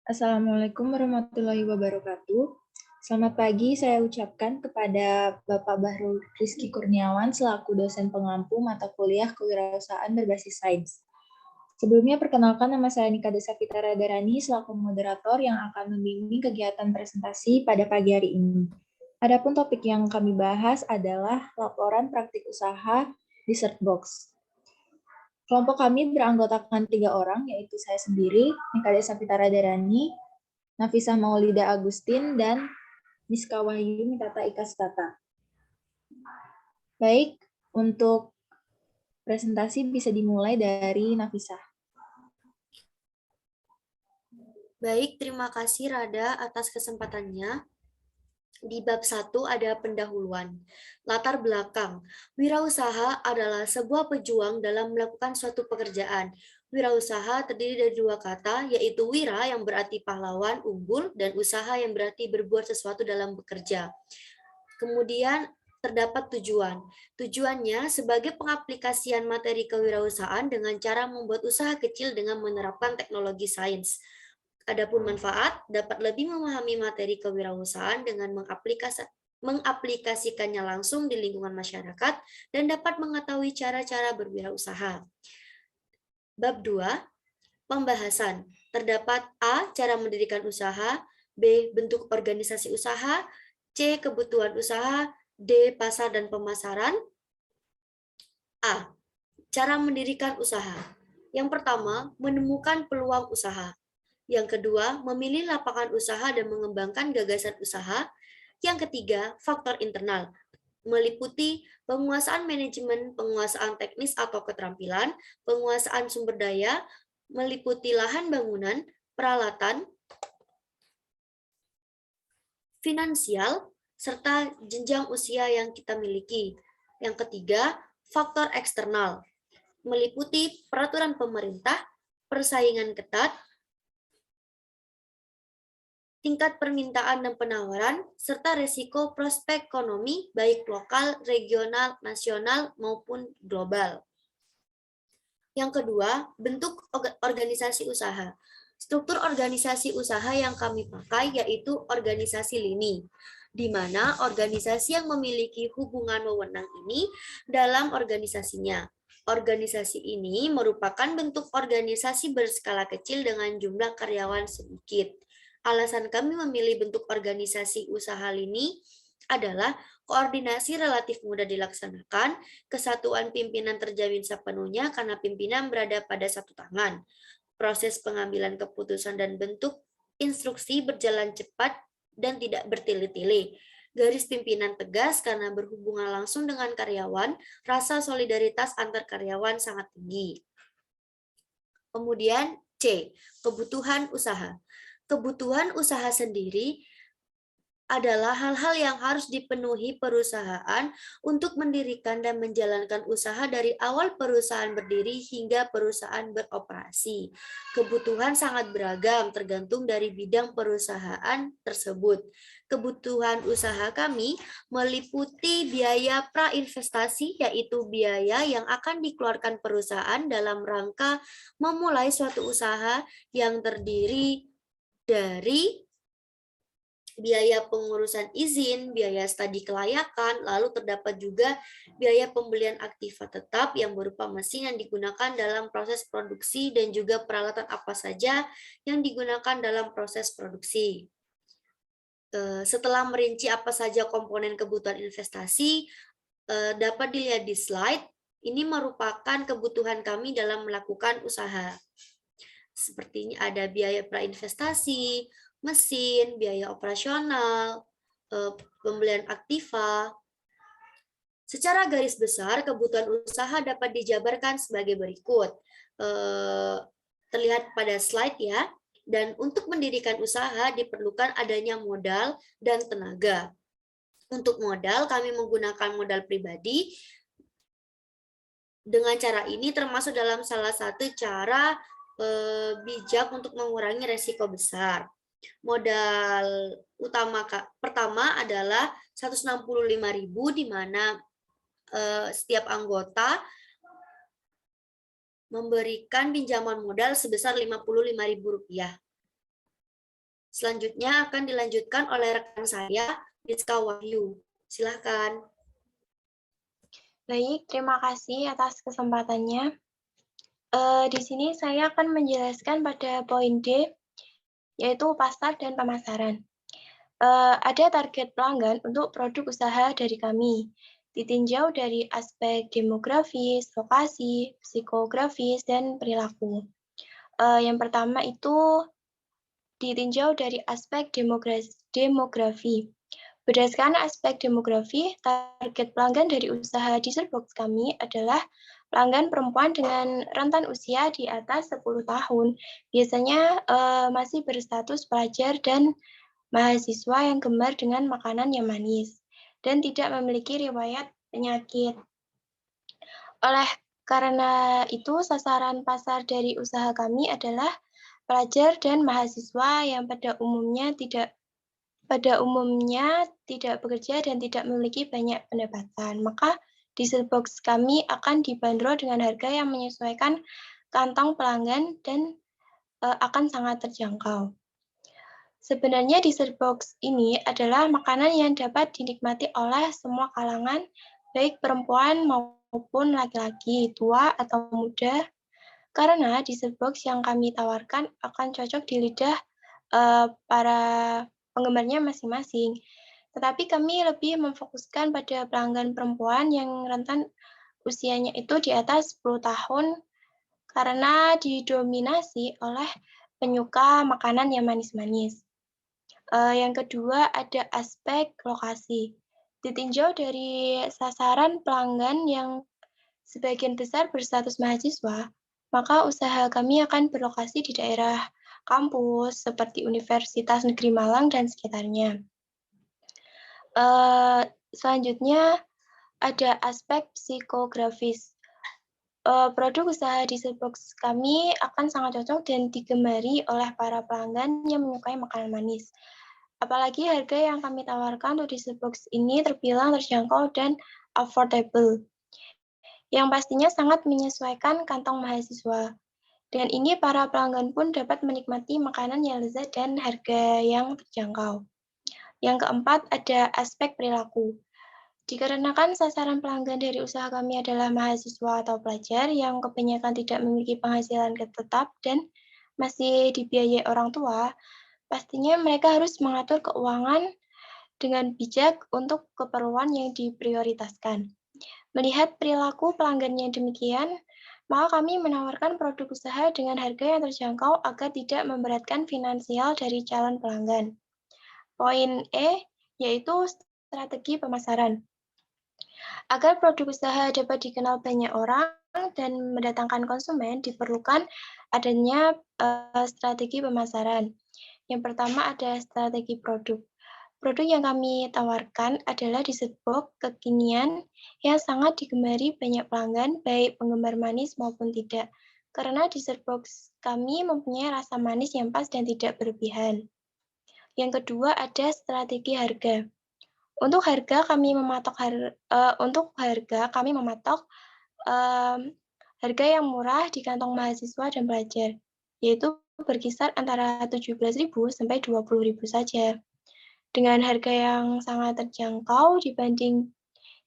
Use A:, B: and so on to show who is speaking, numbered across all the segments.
A: Assalamualaikum warahmatullahi wabarakatuh. Selamat pagi saya ucapkan kepada Bapak Bahrul Rizky Kurniawan selaku dosen pengampu mata kuliah Kewirausahaan berbasis sains. Sebelumnya perkenalkan nama saya Nika Desa Fitara Darani selaku moderator yang akan membimbing kegiatan presentasi pada pagi hari ini. Adapun topik yang kami bahas adalah laporan praktik usaha di Certbox. Kelompok kami beranggotakan 3 orang, yaitu saya sendiri, Nika Desa Fitara Darani, Nafisa Maulida Agustin, dan Miska Wahyu Mitata Ikastata. Baik, untuk presentasi bisa dimulai dari Nafisa.
B: Baik, terima kasih Rada atas kesempatannya. Di bab 1 ada pendahuluan. Latar belakang. Wirausaha adalah sebuah pejuang dalam melakukan suatu pekerjaan. Wirausaha terdiri dari 2 kata, yaitu wira yang berarti pahlawan, unggul, dan usaha yang berarti berbuat sesuatu dalam bekerja. Kemudian terdapat tujuan. Tujuannya sebagai pengaplikasian materi kewirausahaan dengan cara membuat usaha kecil dengan menerapkan teknologi sains. Adapun manfaat, dapat lebih memahami materi kewirausahaan dengan mengaplikasikannya langsung di lingkungan masyarakat dan dapat mengetahui cara-cara berwirausaha. Bab 2, pembahasan. Terdapat A. Cara mendirikan usaha, B. Bentuk organisasi usaha, C. Kebutuhan usaha, D. Pasar dan pemasaran. A. Cara mendirikan usaha. Yang pertama, menemukan peluang usaha. Yang kedua, memilih lapangan usaha dan mengembangkan gagasan usaha. Yang ketiga, faktor internal, meliputi penguasaan manajemen, penguasaan teknis atau keterampilan, penguasaan sumber daya, meliputi lahan bangunan, peralatan, finansial, serta jenjang usia yang kita miliki. Yang ketiga, faktor eksternal, meliputi peraturan pemerintah, persaingan ketat, tingkat permintaan dan penawaran, serta risiko prospek ekonomi baik lokal, regional, nasional, maupun global. Yang kedua, bentuk organisasi usaha. Struktur organisasi usaha yang kami pakai yaitu organisasi lini, di mana organisasi yang memiliki hubungan wewenang ini dalam organisasinya. Organisasi ini merupakan bentuk organisasi berskala kecil dengan jumlah karyawan sedikit. Alasan kami memilih bentuk organisasi usaha lini adalah koordinasi relatif mudah dilaksanakan, kesatuan pimpinan terjamin sepenuhnya karena pimpinan berada pada satu tangan. Proses pengambilan keputusan dan bentuk instruksi berjalan cepat dan tidak bertele-tele. Garis pimpinan tegas karena berhubungan langsung dengan karyawan, rasa solidaritas antar karyawan sangat tinggi. Kemudian C, kebutuhan usaha. Kebutuhan usaha sendiri adalah hal-hal yang harus dipenuhi perusahaan untuk mendirikan dan menjalankan usaha dari awal perusahaan berdiri hingga perusahaan beroperasi. Kebutuhan sangat beragam tergantung dari bidang perusahaan tersebut. Kebutuhan usaha kami meliputi biaya prainvestasi, yaitu biaya yang akan dikeluarkan perusahaan dalam rangka memulai suatu usaha yang terdiri dari biaya pengurusan izin, biaya studi kelayakan, lalu terdapat juga biaya pembelian aktiva tetap yang berupa mesin yang digunakan dalam proses produksi dan juga peralatan apa saja yang digunakan dalam proses produksi. Setelah merinci apa saja komponen kebutuhan investasi, dapat dilihat di slide, ini merupakan kebutuhan kami dalam melakukan usaha. Sepertinya ada biaya prainvestasi, mesin, biaya operasional, pembelian aktiva. Secara garis besar, kebutuhan usaha dapat dijabarkan sebagai berikut. Terlihat pada slide ya. Dan untuk mendirikan usaha diperlukan adanya modal dan tenaga. Untuk modal, kami menggunakan modal pribadi. Dengan cara ini termasuk dalam salah satu cara bijak untuk mengurangi resiko besar. Modal utama pertama adalah 165.000 di mana setiap anggota memberikan pinjaman modal sebesar Rp55.000. Selanjutnya akan dilanjutkan oleh rekan saya, Rizka Wahyu. Silakan.
C: Baik, terima kasih atas kesempatannya. Di sini saya akan menjelaskan pada poin D, yaitu pasar dan pemasaran. Ada target pelanggan untuk produk usaha dari kami, ditinjau dari aspek demografis, lokasi, psikografis, dan perilaku. Yang pertama itu ditinjau dari aspek demografi. Berdasarkan aspek demografi, target pelanggan dari usaha Deezerbox kami adalah pelanggan perempuan dengan rentan usia di atas 10 tahun. Biasanya masih berstatus pelajar dan mahasiswa yang gemar dengan makanan yang manis dan tidak memiliki riwayat penyakit. Oleh karena itu, sasaran pasar dari usaha kami adalah pelajar dan mahasiswa yang pada umumnya tidak bekerja dan tidak memiliki banyak pendapatan. Maka Deezerbox kami akan dibanderol dengan harga yang menyesuaikan kantong pelanggan dan akan sangat terjangkau. Sebenarnya Deezerbox ini adalah makanan yang dapat dinikmati oleh semua kalangan, baik perempuan maupun laki-laki, tua atau muda, karena Deezerbox yang kami tawarkan akan cocok di lidah para penggemarnya masing-masing. Tetapi kami lebih memfokuskan pada pelanggan perempuan yang rentan usianya itu di atas 10 tahun karena didominasi oleh penyuka makanan yang manis-manis. Yang kedua ada aspek lokasi. Ditinjau dari sasaran pelanggan yang sebagian besar berstatus mahasiswa, maka usaha kami akan berlokasi di daerah kampus seperti Universitas Negeri Malang dan sekitarnya. Selanjutnya ada aspek psikografis. Produk usaha Deezerbox kami akan sangat cocok dan digemari oleh para pelanggan yang menyukai makanan manis. Apalagi harga yang kami tawarkan untuk Deezerbox ini terbilang terjangkau dan affordable, yang pastinya sangat menyesuaikan kantong mahasiswa. Dengan ini, para pelanggan pun dapat menikmati makanan yang lezat dan harga yang terjangkau. Yang keempat, ada aspek perilaku. Dikarenakan sasaran pelanggan dari usaha kami adalah mahasiswa atau pelajar yang kebanyakan tidak memiliki penghasilan tetap dan masih dibiayai orang tua, pastinya mereka harus mengatur keuangan dengan bijak untuk keperluan yang diprioritaskan. Melihat perilaku pelanggannya demikian, maka kami menawarkan produk usaha dengan harga yang terjangkau agar tidak memberatkan finansial dari calon pelanggan. Poin E, yaitu strategi pemasaran. Agar produk usaha dapat dikenal banyak orang dan mendatangkan konsumen, diperlukan adanya strategi pemasaran. Yang pertama ada strategi produk. Produk yang kami tawarkan adalah Deezerbox kekinian yang sangat digemari banyak pelanggan, baik penggemar manis maupun tidak. Karena Deezerbox kami mempunyai rasa manis yang pas dan tidak berlebihan. Yang kedua ada strategi harga. Untuk harga kami mematok harga yang murah di kantong mahasiswa dan pelajar, yaitu berkisar antara 17.000 sampai 20.000 saja. Dengan harga yang sangat terjangkau dibanding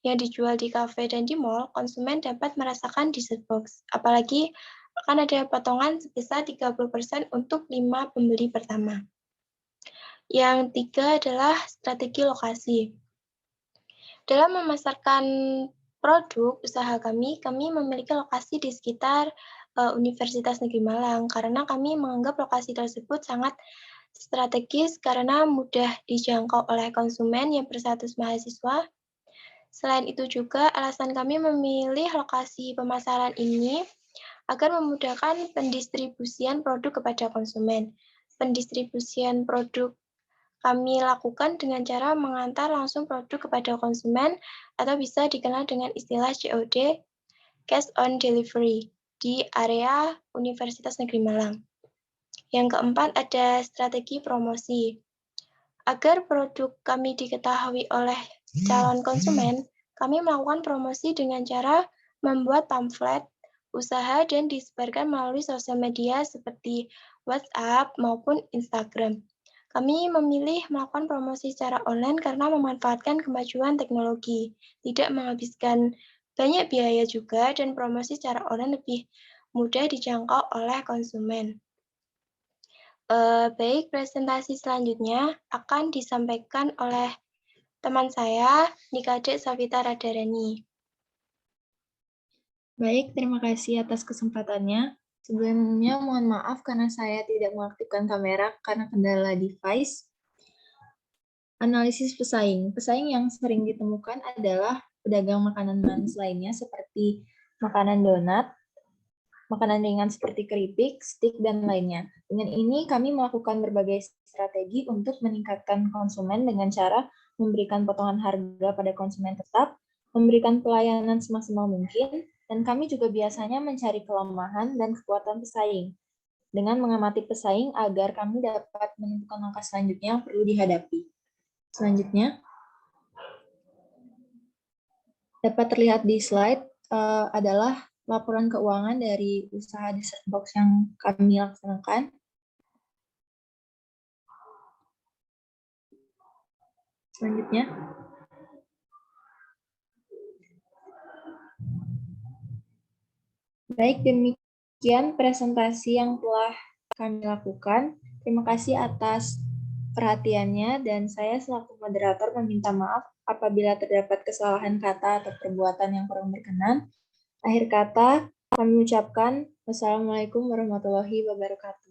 C: yang dijual di kafe dan di mall, konsumen dapat merasakan Deezerbox. Apalagi akan ada potongan sebesar 30% untuk 5 pembeli pertama. Yang tiga adalah strategi lokasi. Dalam memasarkan produk usaha kami memiliki lokasi di sekitar Universitas Negeri Malang karena kami menganggap lokasi tersebut sangat strategis karena mudah dijangkau oleh konsumen yang berstatus mahasiswa. Selain itu juga alasan kami memilih lokasi pemasaran ini agar memudahkan pendistribusian produk kepada konsumen. Pendistribusian produk kami lakukan dengan cara mengantar langsung produk kepada konsumen atau bisa dikenal dengan istilah COD, Cash on Delivery, di area Universitas Negeri Malang. Yang keempat ada strategi promosi. Agar produk kami diketahui oleh calon konsumen, kami melakukan promosi dengan cara membuat pamflet usaha dan disebarkan melalui sosial media seperti WhatsApp maupun Instagram. Kami memilih melakukan promosi secara online karena memanfaatkan kemajuan teknologi, tidak menghabiskan banyak biaya juga, dan promosi secara online lebih mudah dijangkau oleh konsumen. Baik, presentasi selanjutnya akan disampaikan oleh teman saya, Nikade Savita Radharani.
A: Baik, terima kasih atas kesempatannya. Sebelumnya mohon maaf karena saya tidak mengaktifkan kamera karena kendala device. Analisis pesaing. Pesaing yang sering ditemukan adalah pedagang makanan manis lainnya seperti makanan donat, makanan ringan seperti keripik, stik, dan lainnya. Dengan ini kami melakukan berbagai strategi untuk meningkatkan konsumen dengan cara memberikan potongan harga pada konsumen tetap, memberikan pelayanan semaksimal mungkin, dan kami juga biasanya mencari kelemahan dan kekuatan pesaing dengan mengamati pesaing agar kami dapat menentukan langkah selanjutnya yang perlu dihadapi. Selanjutnya, dapat terlihat di slide adalah laporan keuangan dari usaha dessert box yang kami laksanakan. Selanjutnya, baik, demikian presentasi yang telah kami lakukan. Terima kasih atas perhatiannya, dan saya selaku moderator meminta maaf apabila terdapat kesalahan kata atau perbuatan yang kurang berkenan. Akhir kata, kami ucapkan wassalamualaikum warahmatullahi wabarakatuh.